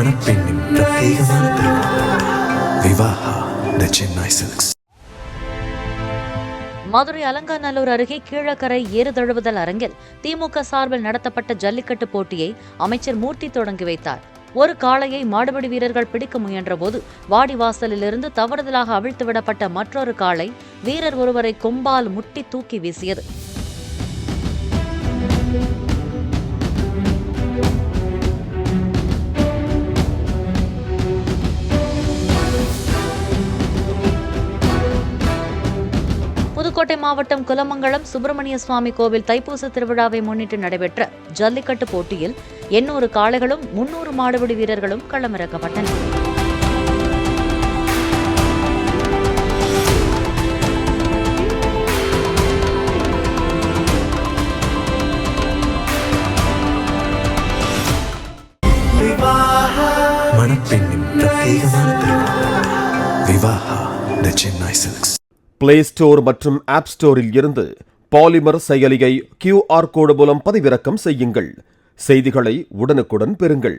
மணப்பெண்ணின் பிரத்யேகமான திருமணம் விவாஹா தி சென்னை சில்க்ஸ். மதுரை அலங்காநல்லூர் அருகே கீழக்கரை ஏறுதழுவுதல் அரங்கில் திமுக சார்பில் நடத்தப்பட்ட ஜல்லிக்கட்டு போட்டியை அமைச்சர் மூர்த்தி தொடங்கி வைத்தார். ஒரு காளையை மாடுபிடி வீரர்கள் பிடிக்க முயன்றபோது வாடிவாசலிலிருந்து தவறுதலாக அவிழ்த்துவிடப்பட்ட மற்றொரு காளை வீரர் ஒருவரை கொம்பால் முட்டி தூக்கி வீசியது. புதுக்கோட்டை மாவட்டம் குலமங்கலம் சுப்பிரமணிய சுவாமி கோவில் தைப்பூச திருவிழாவை முன்னிட்டு நடைபெற்ற ஜல்லிக்கட்டு போட்டியில் 800 காளைகளும் 300 மாடுபிடி வீரர்களும் களமிறக்கப்பட்டனர். மணப்பெண்ணின் பிரத்யேகமான திருமணம் விவாஹா தி சென்னை சில்க்ஸ். பிளே ஸ்டோர் மற்றும் ஆப் ஸ்டோரில் இருந்து பாலிமர் செயலியை QR கோடு மூலம் பதிவிறக்கம் செய்யுங்கள். செய்திகளை உடனுக்குடன் பெறுங்கள்.